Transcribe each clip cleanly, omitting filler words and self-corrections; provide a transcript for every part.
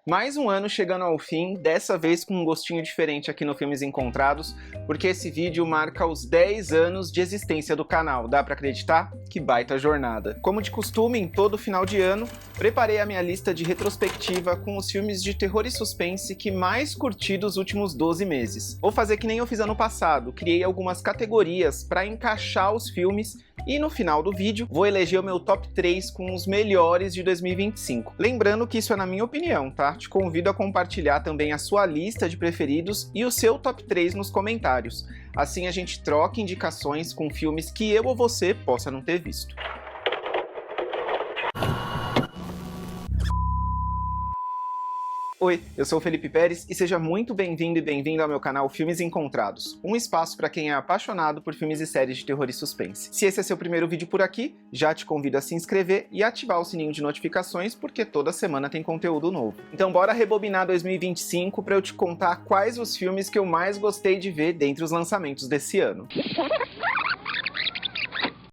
Mais um ano chegando ao fim, dessa vez com um gostinho diferente aqui no Filmes Encontrados, porque esse vídeo marca os 10 anos de existência do canal. Dá pra acreditar? Que baita jornada! Como de costume, em todo final de ano, preparei a minha lista de retrospectiva com os filmes de terror e suspense que mais curti dos últimos 12 meses. Vou fazer que nem eu fiz ano passado, criei algumas categorias para encaixar os filmes e no final do vídeo vou eleger o meu top 3 com os melhores de 2025. Lembrando que isso é na minha opinião, tá? Te convido a compartilhar também a sua lista de preferidos e o seu top 3 nos comentários. Assim a gente troca indicações com filmes que eu ou você possa não ter visto. Oi, eu sou o Felipe Pérez e seja muito bem-vindo e bem-vinda ao meu canal Filmes Encontrados, um espaço para quem é apaixonado por filmes e séries de terror e suspense. Se esse é seu primeiro vídeo por aqui, já te convido a se inscrever e ativar o sininho de notificações, porque toda semana tem conteúdo novo. Então bora rebobinar 2025 para eu te contar quais os filmes que eu mais gostei de ver dentre os lançamentos desse ano.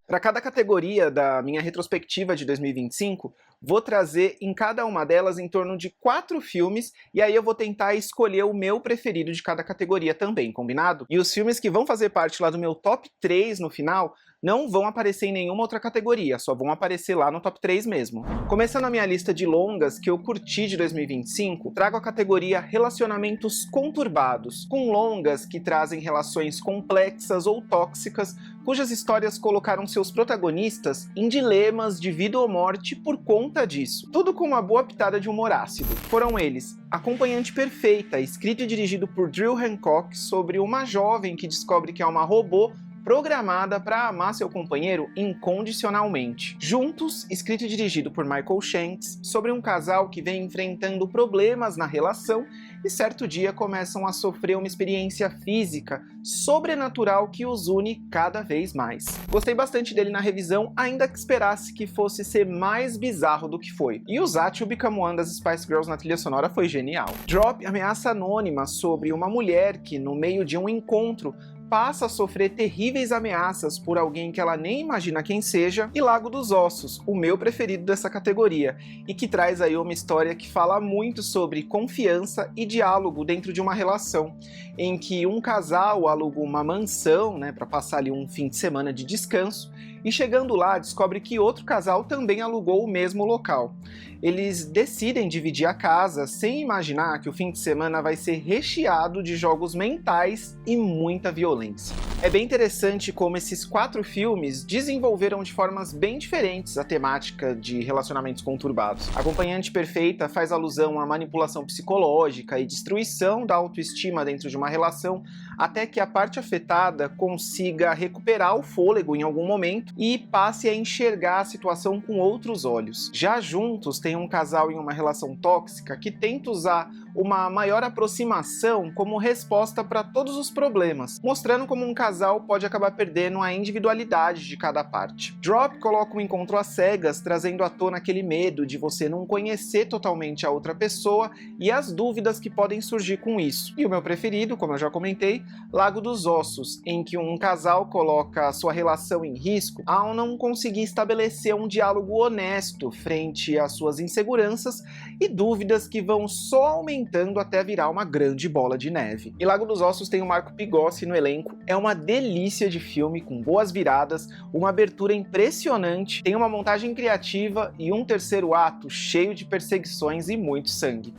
Para cada categoria da minha retrospectiva de 2025, vou trazer em cada uma delas em torno de 4 filmes, e aí eu vou tentar escolher o meu preferido de cada categoria também, combinado? E os filmes que vão fazer parte lá do meu top 3 no final não vão aparecer em nenhuma outra categoria, só vão aparecer lá no top 3 mesmo. Começando a minha lista de longas que eu curti de 2025, trago a categoria Relacionamentos Conturbados, com longas que trazem relações complexas ou tóxicas, cujas histórias colocaram seus protagonistas em dilemas de vida ou morte por conta disso. Tudo com uma boa pitada de humor ácido. Foram eles Acompanhante Perfeita, escrito e dirigido por Drew Hancock, sobre uma jovem que descobre que é uma robô programada para amar seu companheiro incondicionalmente. Juntos, escrito e dirigido por Michael Shanks, sobre um casal que vem enfrentando problemas na relação e certo dia começam a sofrer uma experiência física sobrenatural que os une cada vez mais. Gostei bastante dele na revisão, ainda que esperasse que fosse ser mais bizarro do que foi. E usar To Become One das Spice Girls na trilha sonora foi genial. Drop, ameaça anônima sobre uma mulher que, no meio de um encontro, passa a sofrer terríveis ameaças por alguém que ela nem imagina quem seja, e Lago dos Ossos, o meu preferido dessa categoria, e que traz aí uma história que fala muito sobre confiança e diálogo dentro de uma relação, em que um casal aluga uma mansão, né, para passar ali um fim de semana de descanso, e chegando lá descobre que outro casal também alugou o mesmo local. Eles decidem dividir a casa sem imaginar que o fim de semana vai ser recheado de jogos mentais e muita violência. É bem interessante como esses 4 filmes desenvolveram de formas bem diferentes a temática de relacionamentos conturbados. Acompanhante Perfeita faz alusão à manipulação psicológica e destruição da autoestima dentro de uma relação, até que a parte afetada consiga recuperar o fôlego em algum momento e passe a enxergar a situação com outros olhos. Já Juntos tem um casal em uma relação tóxica que tenta usar uma maior aproximação como resposta para todos os problemas, mostrando como um casal pode acabar perdendo a individualidade de cada parte. Drop coloca um encontro às cegas, trazendo à tona aquele medo de você não conhecer totalmente a outra pessoa e as dúvidas que podem surgir com isso. E o meu preferido, como eu já comentei, Lago dos Ossos, em que um casal coloca a sua relação em risco ao não conseguir estabelecer um diálogo honesto frente às suas inseguranças e dúvidas que vão só aumentando até virar uma grande bola de neve. E Lago dos Ossos tem o Marco Pigossi no elenco, é uma delícia de filme com boas viradas, uma abertura impressionante, tem uma montagem criativa e um terceiro ato cheio de perseguições e muito sangue.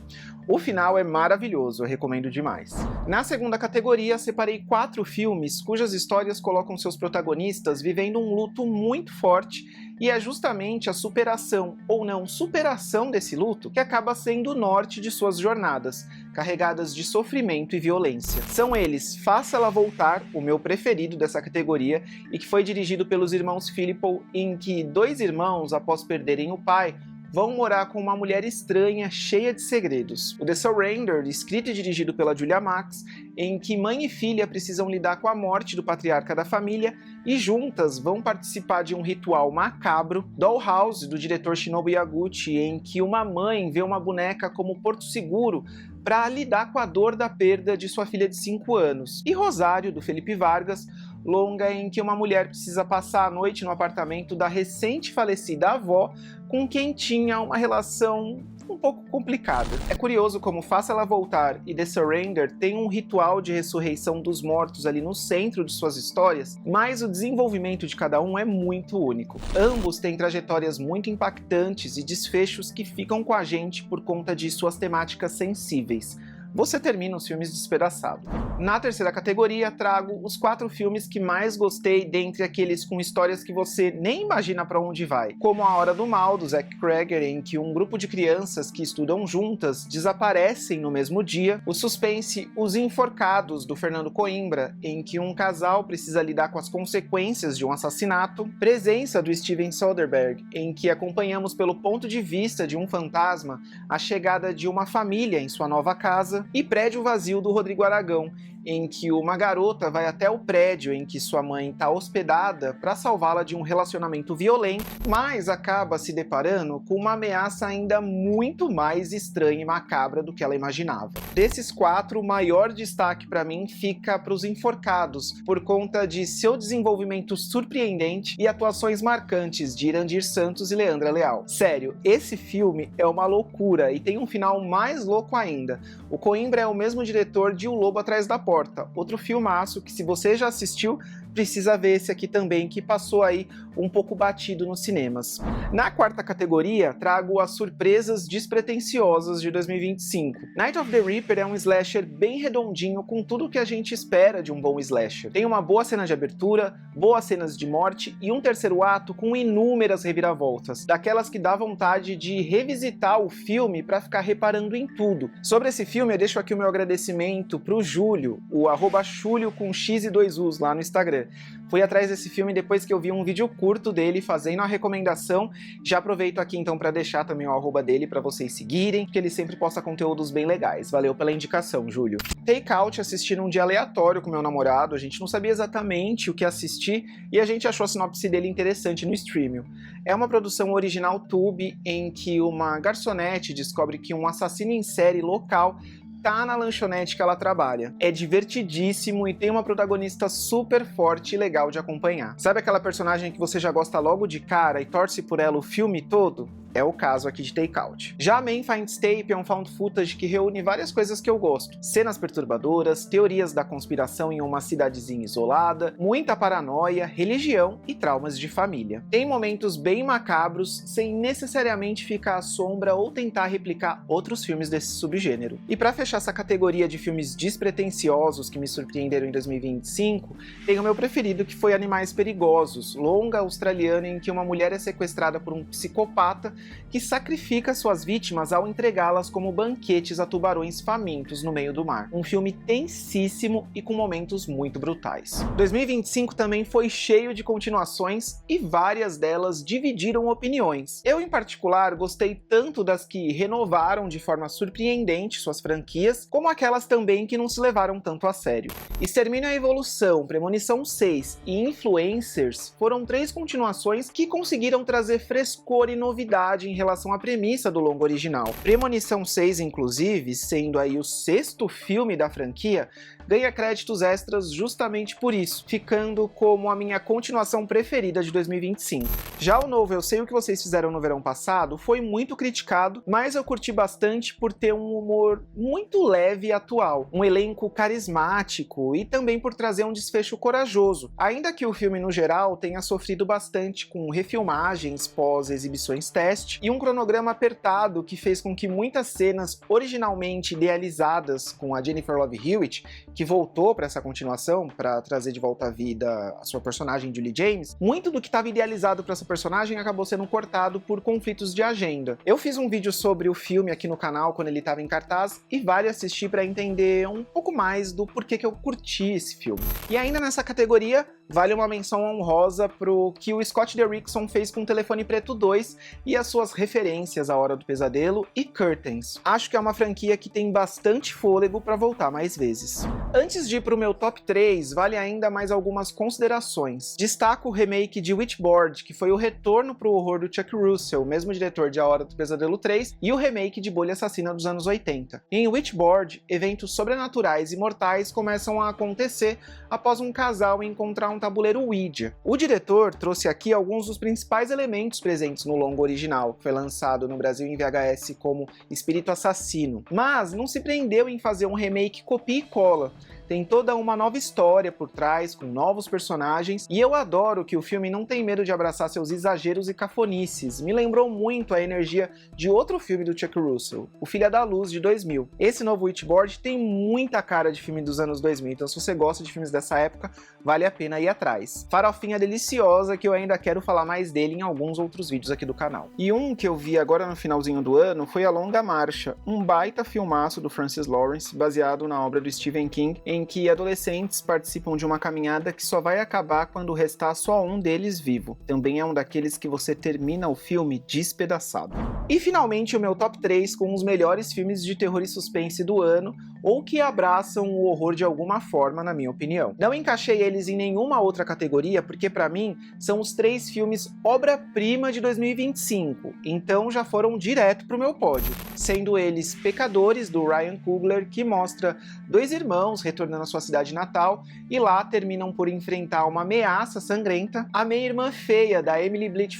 O final é maravilhoso, eu recomendo demais. Na segunda categoria, separei 4 filmes cujas histórias colocam seus protagonistas vivendo um luto muito forte, e é justamente a superação ou não superação desse luto que acaba sendo o norte de suas jornadas, carregadas de sofrimento e violência. São eles Faça Ela Voltar, o meu preferido dessa categoria, e que foi dirigido pelos irmãos Philippou, em que 2 irmãos, após perderem o pai, vão morar com uma mulher estranha, cheia de segredos. O The Surrender, escrito e dirigido pela Julia Max, em que mãe e filha precisam lidar com a morte do patriarca da família e juntas vão participar de um ritual macabro. Dollhouse, do diretor Shinobu Yaguchi, em que uma mãe vê uma boneca como porto seguro para lidar com a dor da perda de sua filha de 5 anos. E Rosário, do Felipe Vargas, longa em que uma mulher precisa passar a noite no apartamento da recente falecida avó, com quem tinha uma relação um pouco complicada. É curioso como Faça Ela Voltar e The Surrender têm um ritual de ressurreição dos mortos ali no centro de suas histórias, mas o desenvolvimento de cada um é muito único. Ambos têm trajetórias muito impactantes e desfechos que ficam com a gente por conta de suas temáticas sensíveis. Você termina os filmes despedaçado. Na terceira categoria, trago os 4 filmes que mais gostei dentre aqueles com histórias que você nem imagina para onde vai, como A Hora do Mal, do Zach Cregger, em que um grupo de crianças que estudam juntas desaparecem no mesmo dia, o suspense Os Enforcados, do Fernando Coimbra, em que um casal precisa lidar com as consequências de um assassinato, Presença, do Steven Soderbergh, em que acompanhamos pelo ponto de vista de um fantasma a chegada de uma família em sua nova casa, e Prédio Vazio, do Rodrigo Aragão, em que uma garota vai até o prédio em que sua mãe está hospedada para salvá-la de um relacionamento violento, mas acaba se deparando com uma ameaça ainda muito mais estranha e macabra do que ela imaginava. Desses 4, o maior destaque para mim fica para Os Enforcados, por conta de seu desenvolvimento surpreendente e atuações marcantes de Irandir Santos e Leandra Leal. Sério, esse filme é uma loucura e tem um final mais louco ainda. O Coimbra é o mesmo diretor de O Lobo Atrás da Porta, outro filmaço que, se você já assistiu, precisa ver esse aqui também, que passou aí um pouco batido nos cinemas. Na quarta categoria, trago As Surpresas Despretensiosas de 2025. Night of the Reaper é um slasher bem redondinho, com tudo o que a gente espera de um bom slasher. Tem uma boa cena de abertura, boas cenas de morte e um terceiro ato com inúmeras reviravoltas, daquelas que dá vontade de revisitar o filme para ficar reparando em tudo. Sobre esse filme, eu deixo aqui o meu agradecimento pro Júlio, o @Chulio com X e 2 U's lá no Instagram. Fui atrás desse filme depois que eu vi um vídeo curto dele fazendo a recomendação. Já aproveito aqui então para deixar também o @ dele para vocês seguirem, porque ele sempre posta conteúdos bem legais. Valeu pela indicação, Júlio. Take Out assisti num dia aleatório com meu namorado, a gente não sabia exatamente o que assistir e a gente achou a sinopse dele interessante no Streamio. É uma produção original Tubi em que uma garçonete descobre que um assassino em série local tá na lanchonete que ela trabalha. É divertidíssimo e tem uma protagonista super forte e legal de acompanhar. Sabe aquela personagem que você já gosta logo de cara e torce por ela o filme todo? É o caso aqui de Take Out. Já Man Finds Tape é um found footage que reúne várias coisas que eu gosto. Cenas perturbadoras, teorias da conspiração em uma cidadezinha isolada, muita paranoia, religião e traumas de família. Tem momentos bem macabros, sem necessariamente ficar à sombra ou tentar replicar outros filmes desse subgênero. E para fechar essa categoria de filmes despretensiosos que me surpreenderam em 2025, tem o meu preferido, que foi Animais Perigosos, longa australiana em que uma mulher é sequestrada por um psicopata que sacrifica suas vítimas ao entregá-las como banquetes a tubarões famintos no meio do mar. Um filme tensíssimo e com momentos muito brutais. 2025 também foi cheio de continuações e várias delas dividiram opiniões. Eu, em particular, gostei tanto das que renovaram de forma surpreendente suas franquias, como aquelas também que não se levaram tanto a sério. Extermínio e a Evolução, Premonição 6 e Influencers foram 3 continuações que conseguiram trazer frescor e novidade em relação à premissa do longa original. Premonição 6, inclusive, sendo aí o 6º filme da franquia, ganha créditos extras justamente por isso, ficando como a minha continuação preferida de 2025. Já o novo Eu Sei O Que Vocês Fizeram no Verão Passado foi muito criticado, mas eu curti bastante por ter um humor muito leve e atual, um elenco carismático e também por trazer um desfecho corajoso, ainda que o filme no geral tenha sofrido bastante com refilmagens pós-exibições teste e um cronograma apertado que fez com que muitas cenas originalmente idealizadas com a Jennifer Love Hewitt, que voltou para essa continuação, para trazer de volta à vida a sua personagem Julie James, muito do que estava idealizado para essa personagem acabou sendo cortado por conflitos de agenda. Eu fiz um vídeo sobre o filme aqui no canal quando ele estava em cartaz e vale assistir para entender um pouco mais do porquê que eu curti esse filme. E ainda nessa categoria, vale uma menção honrosa pro que o Scott Derrickson fez com Telefone Preto 2 e as suas referências à Hora do Pesadelo e Curtains. Acho que é uma franquia que tem bastante fôlego para voltar mais vezes. Antes de ir para o meu top 3, vale ainda mais algumas considerações. Destaco o remake de Witchboard, que foi o retorno para o horror do Chuck Russell, mesmo diretor de A Hora do Pesadelo 3, e o remake de Bolha Assassina dos anos 80. Em Witchboard, eventos sobrenaturais e mortais começam a acontecer após um casal encontrar um tabuleiro Ouija. O diretor trouxe aqui alguns dos principais elementos presentes no longa original, que foi lançado no Brasil em VHS como Espírito Assassino, mas não se prendeu em fazer um remake copia e cola. Tem toda uma nova história por trás, com novos personagens, e eu adoro que o filme não tem medo de abraçar seus exageros e cafonices. Me lembrou muito a energia de outro filme do Chuck Russell, O Filha da Luz, de 2000. Esse novo Witchboard tem muita cara de filme dos anos 2000, então se você gosta de filmes dessa época, vale a pena ir atrás. Farofinha deliciosa, que eu ainda quero falar mais dele em alguns outros vídeos aqui do canal. E um que eu vi agora no finalzinho do ano foi A Longa Marcha, um baita filmaço do Francis Lawrence, baseado na obra do Stephen King, em que adolescentes participam de uma caminhada que só vai acabar quando restar só um deles vivo. Também é um daqueles que você termina o filme despedaçado. E finalmente o meu top 3 com os melhores filmes de terror e suspense do ano, ou que abraçam o horror de alguma forma, na minha opinião. Não encaixei eles em nenhuma outra categoria, porque pra mim são os 3 filmes obra-prima de 2025, então já foram direto pro meu pódio, sendo eles Pecadores, do Ryan Coogler, que mostra 2 irmãos retornando à sua cidade natal, e lá terminam por enfrentar uma ameaça sangrenta. A Meia-Irmã Feia, da Emily Blythe,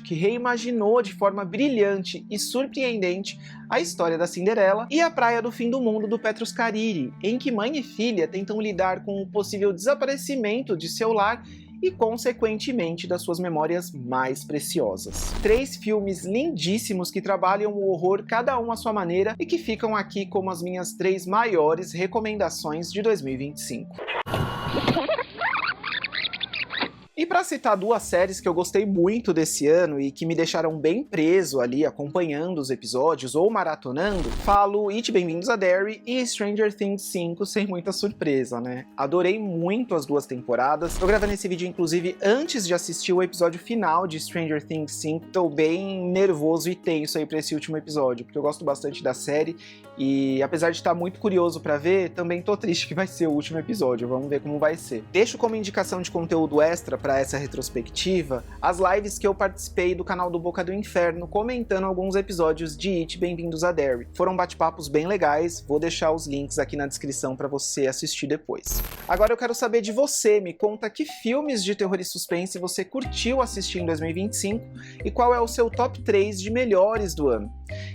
que reimaginou de forma brilhante e surpreendente a história da Cinderela, e A Praia do Fim do Mundo, do Petrus Cariri, em que mãe e filha tentam lidar com o possível desaparecimento de seu lar e, consequentemente, das suas memórias mais preciosas. 3 filmes lindíssimos que trabalham o horror cada um à sua maneira e que ficam aqui como as minhas 3 maiores recomendações de 2025. E para citar 2 séries que eu gostei muito desse ano e que me deixaram bem preso ali acompanhando os episódios ou maratonando, falo It, Bem-vindos a Derry e Stranger Things 5 sem muita surpresa, né? Adorei muito as 2 temporadas. Tô gravando esse vídeo inclusive antes de assistir o episódio final de Stranger Things 5. Tô bem nervoso e tenso aí pra esse último episódio, porque eu gosto bastante da série e apesar de estar muito curioso pra ver, também tô triste que vai ser o último episódio. Vamos ver como vai ser. Deixo como indicação de conteúdo extra para essa retrospectiva as lives que eu participei do canal do Boca do Inferno comentando alguns episódios de It, Bem-vindos a Derry. Foram bate-papos bem legais, vou deixar os links aqui na descrição para você assistir depois. Agora eu quero saber de você, me conta que filmes de terror e suspense você curtiu assistir em 2025 e qual é o seu top 3 de melhores do ano.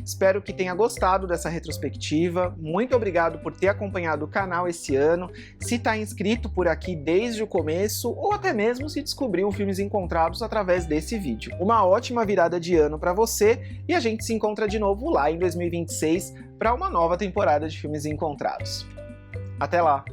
Espero que tenha gostado dessa retrospectiva, muito obrigado por ter acompanhado o canal esse ano, se está inscrito por aqui desde o começo ou até mesmo se descobriu filmes encontrados através desse vídeo. Uma ótima virada de ano para você e a gente se encontra de novo lá em 2026 para uma nova temporada de filmes encontrados. Até lá!